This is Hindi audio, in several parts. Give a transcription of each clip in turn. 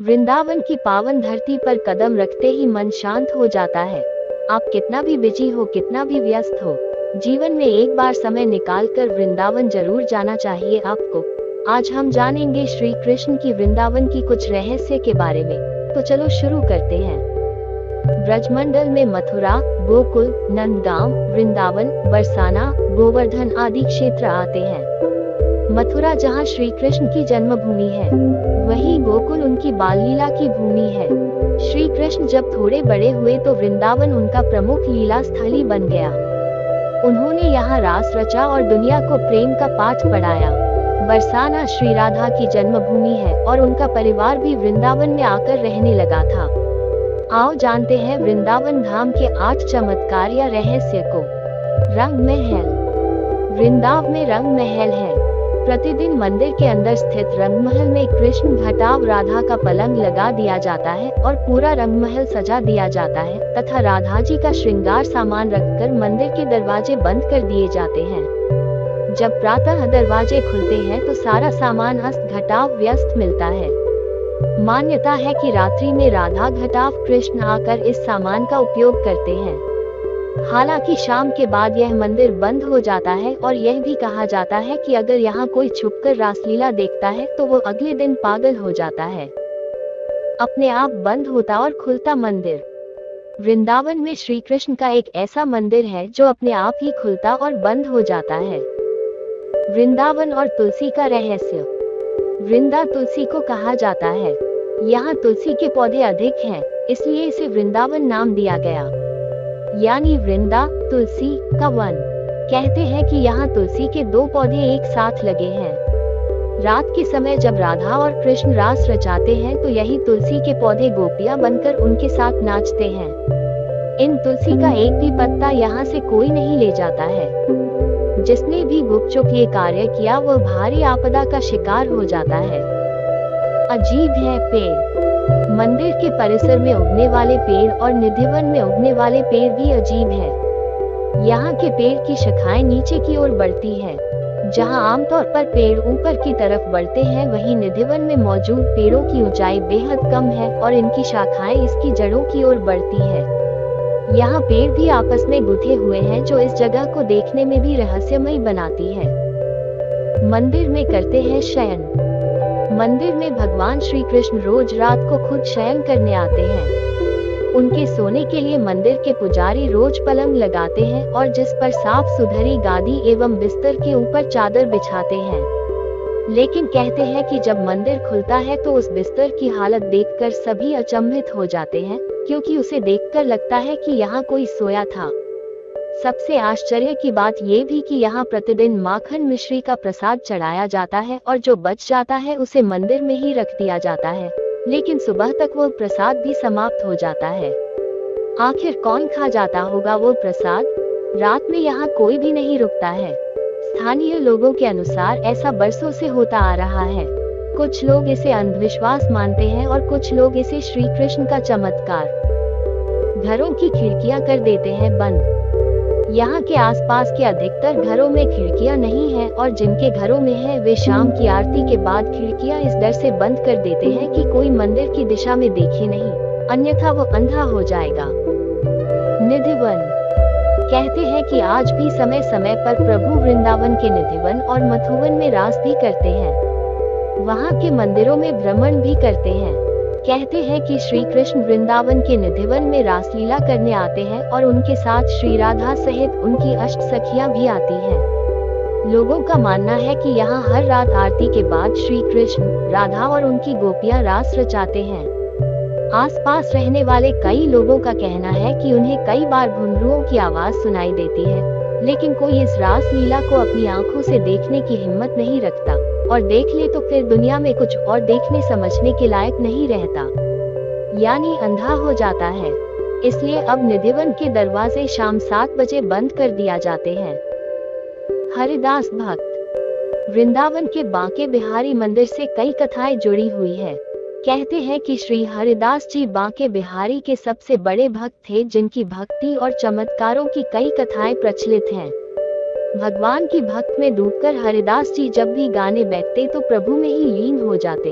वृंदावन की पावन धरती पर कदम रखते ही मन शांत हो जाता है। आप कितना भी बिजी हो, कितना भी व्यस्त हो, जीवन में एक बार समय निकालकर वृंदावन जरूर जाना चाहिए आपको। आज हम जानेंगे श्री कृष्ण की वृंदावन की कुछ रहस्य के बारे में। तो चलो शुरू करते हैं। ब्रजमंडल में मथुरा, गोकुल, नंदगांव, वृंदावन, बरसाना, गोवर्धन आदि क्षेत्र आते हैं। मथुरा जहां श्री कृष्ण की जन्मभूमि है, वहीं गोकुल उनकी बाल लीला की भूमि है। श्री कृष्ण जब थोड़े बड़े हुए तो वृंदावन उनका प्रमुख लीला स्थली बन गया। उन्होंने यहाँ रास रचा और दुनिया को प्रेम का पाठ पढ़ाया। बरसाना श्री राधा की जन्मभूमि है और उनका परिवार भी वृंदावन में आकर रहने लगा था। आओ जानते हैं वृंदावन धाम के 8 चमत्कार या रहस्य को। रंग महल। वृंदावन में रंग महल है। प्रतिदिन मंदिर के अंदर स्थित रंगमहल में कृष्ण, घटाव, राधा का पलंग लगा दिया जाता है और पूरा रंगमहल सजा दिया जाता है तथा राधा जी का श्रृंगार सामान रखकर मंदिर के दरवाजे बंद कर दिए जाते हैं। जब प्रातः दरवाजे खुलते हैं तो सारा सामान अस्त घटाव व्यस्त मिलता है। मान्यता है कि रात्रि में राधा, घटाव, कृष्ण आकर इस सामान का उपयोग करते हैं। हालांकि शाम के बाद यह मंदिर बंद हो जाता है और यह भी कहा जाता है कि अगर यहाँ कोई छुपकर रासलीला देखता है तो वो अगले दिन पागल हो जाता है। अपने आप बंद होता और खुलता मंदिर। वृंदावन में श्री कृष्ण का एक ऐसा मंदिर है जो अपने आप ही खुलता और बंद हो जाता है। वृंदावन और तुलसी का रहस्य। वृंदा तुलसी को कहा जाता है। यहाँ तुलसी के पौधे अधिक हैं, इसलिए इसे वृंदावन नाम दिया गया, यानी वृंदा तुलसी का वन। कहते हैं कि यहाँ तुलसी के 2 पौधे एक साथ लगे हैं। रात के समय जब राधा और कृष्ण रास रचाते हैं तो यही तुलसी के पौधे गोपियां बनकर उनके साथ नाचते हैं। इन तुलसी का एक भी पत्ता यहाँ से कोई नहीं ले जाता है। जिसने भी गुपचुप ये कार्य किया वह भारी आपदा का शिकार हो जाता है। अजीब है पेड़। मंदिर के परिसर में उगने वाले पेड़ और निधिवन में उगने वाले पेड़ भी अजीब है। यहाँ के पेड़ की शाखाएं नीचे की ओर बढ़ती है। जहाँ आमतौर पर पेड़ ऊपर की तरफ बढ़ते हैं, वहीं निधिवन में मौजूद पेड़ों की ऊंचाई बेहद कम है और इनकी शाखाएं इसकी जड़ों की ओर बढ़ती है। यहाँ पेड़ भी आपस में गुथे हुए हैं, जो इस जगह को देखने में भी रहस्यमय बनाती है। मंदिर में करते हैं शयन। मंदिर में भगवान श्री कृष्ण रोज रात को खुद शयन करने आते हैं। उनके सोने के लिए मंदिर के पुजारी रोज पलंग लगाते हैं और जिस पर साफ सुथरी गादी एवं बिस्तर के ऊपर चादर बिछाते हैं। लेकिन कहते हैं कि जब मंदिर खुलता है तो उस बिस्तर की हालत देखकर सभी अचंभित हो जाते हैं, क्योंकि उसे देखकर लगता है कि यहाँ कोई सोया था। सबसे आश्चर्य की बात ये भी कि यहाँ प्रतिदिन माखन मिश्री का प्रसाद चढ़ाया जाता है और जो बच जाता है उसे मंदिर में ही रख दिया जाता है, लेकिन सुबह तक वो प्रसाद भी समाप्त हो जाता है। आखिर कौन खा जाता होगा वो प्रसाद? रात में यहाँ कोई भी नहीं रुकता है। स्थानीय लोगों के अनुसार ऐसा बरसों से होता आ रहा है। कुछ लोग इसे अंधविश्वास मानते हैं और कुछ लोग इसे श्री कृष्ण का चमत्कार। घरों की खिड़कियां कर देते हैं बंद। यहाँ के आसपास के अधिकतर घरों में खिड़कियां नहीं हैं और जिनके घरों में है वे शाम की आरती के बाद खिड़कियां इस डर से बंद कर देते हैं कि कोई मंदिर की दिशा में देखे नहीं, अन्यथा वो अंधा हो जाएगा। निधिवन। कहते हैं कि आज भी समय समय पर प्रभु वृंदावन के निधिवन और मथुवन में रास भी करते हैं। वहाँ के मंदिरों में भ्रमण भी करते हैं। कहते हैं कि श्री कृष्ण वृंदावन के निधिवन में रासलीला करने आते हैं और उनके साथ श्री राधा सहित उनकी अष्ट सखियां भी आती हैं। लोगों का मानना है कि यहाँ हर रात आरती के बाद श्री कृष्ण, राधा और उनकी गोपियां रास रचाते हैं। आसपास रहने वाले कई लोगों का कहना है कि उन्हें कई बार घुंघरुओं की आवाज सुनाई देती है, लेकिन कोई इस रासलीला को अपनी आंखों से देखने की हिम्मत नहीं रखता, और देख ले तो फिर दुनिया में कुछ और देखने समझने के लायक नहीं रहता, यानी अंधा हो जाता है। इसलिए अब निधिवन के दरवाजे शाम 7 बजे बंद कर दिया जाते हैं। हरिदास भक्त। वृंदावन के बांके बिहारी मंदिर से कई कथाएं जुड़ी हुई है। कहते हैं कि श्री हरिदास जी बांके बिहारी के सबसे बड़े भक्त थे, जिनकी भक्ति और चमत्कारों की कई कथाएं प्रचलित हैं। भगवान की भक्त में डूबकर हरिदास जी जब भी गाने बैठते तो प्रभु में ही लीन हो जाते।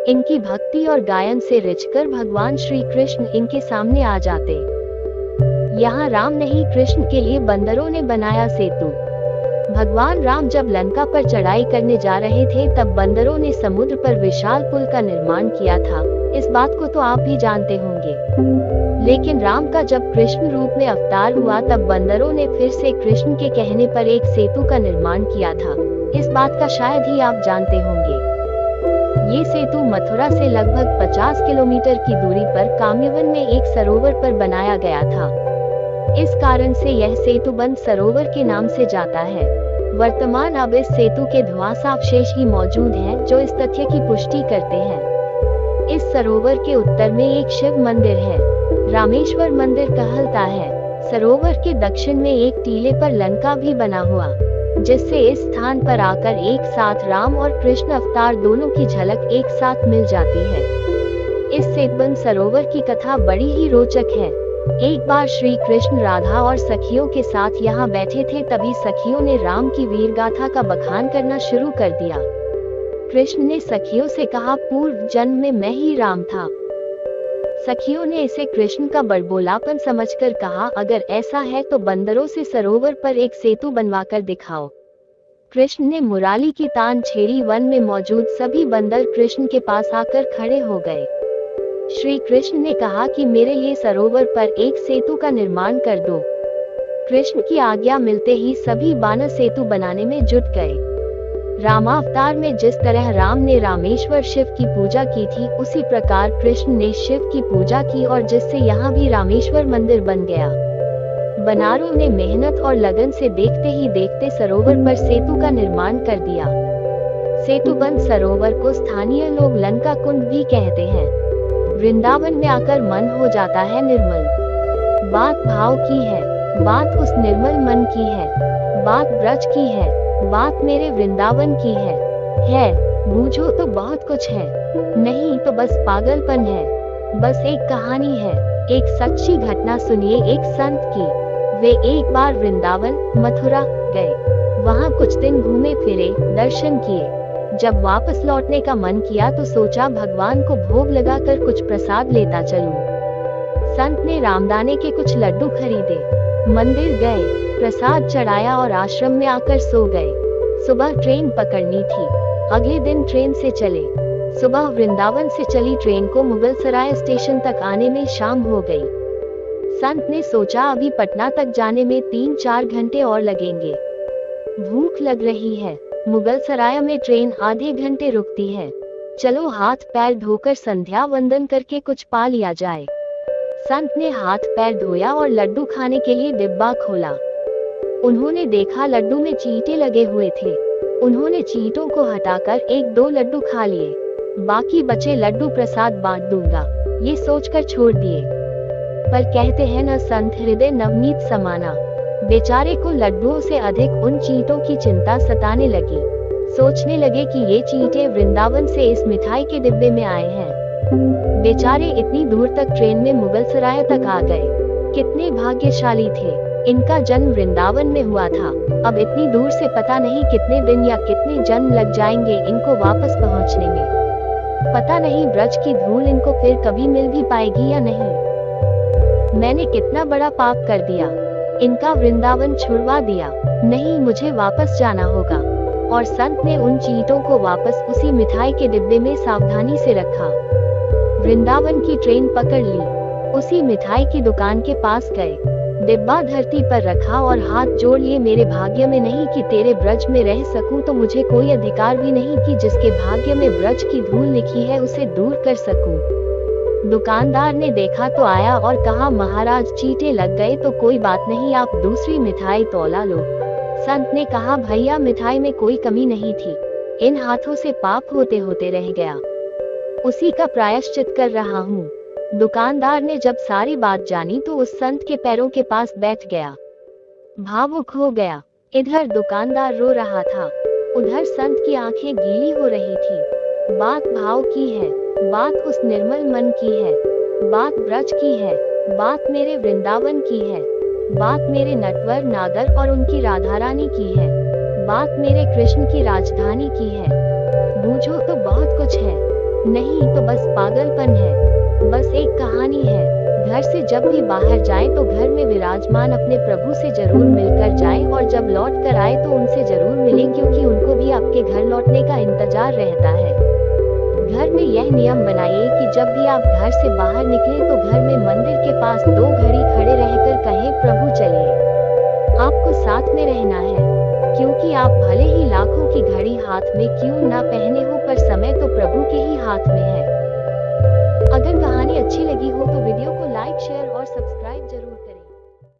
इनकी भक्ति और गायन से रिझकर भगवान श्री कृष्ण इनके सामने आ जाते। यहाँ राम नहीं, कृष्ण के लिए बंदरों ने बनाया सेतु। भगवान राम जब लंका पर चढ़ाई करने जा रहे थे तब बंदरों ने समुद्र पर विशाल पुल का निर्माण किया था। इस बात को तो आप भी जानते होंगे। लेकिन राम का जब कृष्ण रूप में अवतार हुआ तब बंदरों ने फिर से कृष्ण के कहने पर एक सेतु का निर्माण किया था। इस बात का शायद ही आप जानते होंगे। ये सेतु मथुरा से लगभग 50 किलोमीटर की दूरी पर काम्यवन में एक सरोवर पर बनाया गया था। इस कारण से यह सेतुबंध सरोवर के नाम से जाता है। वर्तमान अब इस सेतु के ध्वंसावशेष ही मौजूद हैं, जो इस तथ्य की पुष्टि करते हैं। इस सरोवर के उत्तर में एक शिव मंदिर है, रामेश्वर मंदिर कहलाता है। सरोवर के दक्षिण में एक टीले पर लंका भी बना हुआ, जिससे इस स्थान पर आकर एक साथ राम और कृष्ण अवतार दोनों की झलक एक साथ मिल जाती है। इस सेतुबंध सरोवर की कथा बड़ी ही रोचक है। एक बार श्री कृष्ण राधा और सखियों के साथ यहाँ बैठे थे, तभी सखियों ने राम की वीर गाथा का बखान करना शुरू कर दिया। कृष्ण ने सखियों से कहा, पूर्व जन्म में मैं ही राम था। सखियों ने इसे कृष्ण का बड़बोलापन समझकर कहा, अगर ऐसा है तो बंदरों से सरोवर पर एक सेतु बनवाकर दिखाओ। कृष्ण ने मुराली की तान छेड़ी। वन में मौजूद सभी बंदर कृष्ण के पास आकर खड़े हो गए। श्री कृष्ण ने कहा कि मेरे लिए सरोवर पर एक सेतु का निर्माण कर दो। कृष्ण की आज्ञा मिलते ही सभी बानर सेतु बनाने में जुट गए। रामावतार में जिस तरह राम ने रामेश्वर शिव की पूजा की थी, उसी प्रकार कृष्ण ने शिव की पूजा की और जिससे यहाँ भी रामेश्वर मंदिर बन गया। बनारों ने मेहनत और लगन से देखते ही देखते सरोवर पर सेतु का निर्माण कर दिया। सेतुबंध सरोवर को स्थानीय लोग लंका कुंड भी कहते हैं। वृंदावन में आकर मन हो जाता है निर्मल। बात भाव की है, बात उस निर्मल मन की है, बात ब्रज की है, बात मेरे वृंदावन की है। बूझो तो बहुत कुछ है, नहीं तो बस पागलपन है। बस एक कहानी है, एक सच्ची घटना सुनिए एक संत की। वे एक बार वृंदावन मथुरा गए। वहाँ कुछ दिन घूमे फिरे, दर्शन किए। जब वापस लौटने का मन किया तो सोचा भगवान को भोग लगाकर कुछ प्रसाद लेता चलूं। संत ने रामदाने के कुछ लड्डू खरीदे, मंदिर गए, प्रसाद चढ़ाया और आश्रम में आकर सो गए। सुबह ट्रेन पकड़नी थी, अगले दिन ट्रेन से चले। सुबह वृंदावन से चली ट्रेन को मुगलसराय स्टेशन तक आने में शाम हो गई। संत ने सोचा अभी पटना तक जाने में 3-4 घंटे और लगेंगे। भूख लग रही है, मुगलसराय में ट्रेन आधे घंटे रुकती है। चलो हाथ पैर धोकर संध्या वंदन करके कुछ पा लिया जाए। संत ने हाथ पैर धोया और लड्डू खाने के लिए डिब्बा खोला। उन्होंने देखा लड्डू में चींटे लगे हुए थे। उन्होंने चींटों को हटाकर 1-2 लड्डू खा लिए। बाकी बचे लड्डू प्रसाद बांट दूंगा, ये सोचकर छोड़ दिए। पर कहते हैं न संत हृदय नवनीत समाना। बेचारे को लड्डुओं से अधिक उन चींटों की चिंता सताने लगी। सोचने लगे कि ये चींटे वृंदावन से इस मिठाई के डिब्बे में आए हैं। बेचारे इतनी दूर तक ट्रेन में मुगलसराय तक आ गए। कितने भाग्यशाली थे, इनका जन्म वृंदावन में हुआ था। अब इतनी दूर से पता नहीं कितने दिन या कितने जन्म लग जाएंगे इनको वापस पहुंचने में। पता नहीं ब्रज की धूल इनको फिर कभी मिल भी पाएगी या नहीं। मैंने कितना बड़ा पाप कर दिया, इनका वृंदावन छुड़वा दिया। नहीं, मुझे वापस जाना होगा। और संत ने उन चींटों को वापस उसी मिठाई के डिब्बे में सावधानी से रखा। वृंदावन की ट्रेन पकड़ ली, उसी मिठाई की दुकान के पास गए, डिब्बा धरती पर रखा और हाथ जोड़ लिए। मेरे भाग्य में नहीं कि तेरे ब्रज में रह सकूं, तो मुझे कोई अधिकार भी नहीं कि जिसके भाग्य में ब्रज की धूल लिखी है उसे दूर कर सकूं। दुकानदार ने देखा तो आया और कहा, महाराज चींटे लग गए तो कोई बात नहीं, आप दूसरी मिठाई तौला लो। संत ने कहा, भैया मिठाई में कोई कमी नहीं थी, इन हाथों से पाप होते होते रह गया, उसी का प्रायश्चित कर रहा हूँ। दुकानदार ने जब सारी बात जानी तो उस संत के पैरों के पास बैठ गया, भावुक हो गया। इधर दुकानदार रो रहा था, उधर संत की आंखें गीली हो रही थी। बात भाव की है, बात उस निर्मल मन की है, बात ब्रज की है, बात मेरे वृंदावन की है, बात मेरे नटवर नागर और उनकी राधा रानी की है, बात मेरे कृष्ण की राजधानी की है। बूझो तो बहुत कुछ है, नहीं तो बस पागलपन है, बस एक कहानी है। घर से जब भी बाहर जाएं तो घर में विराजमान अपने प्रभु से जरूर मिलकर जाएं और जब लौट कर आए तो उनसे जरूर मिलें, क्योंकि उनको भी आपके घर लौटने का इंतजार रहता है। घर में यह नियम बनाइए कि जब भी आप घर से बाहर निकलें तो घर में मंदिर के पास 2 घड़ी खड़े रहकर कहें, प्रभु चलिए। आपको साथ में रहना है, क्योंकि आप भले ही लाखों की घड़ी हाथ में क्यों ना पहने हो, पर समय तो प्रभु के ही हाथ में है। अगर कहानी अच्छी लगी हो तो वीडियो को लाइक, शेयर और सब्सक्राइब जरूर करें।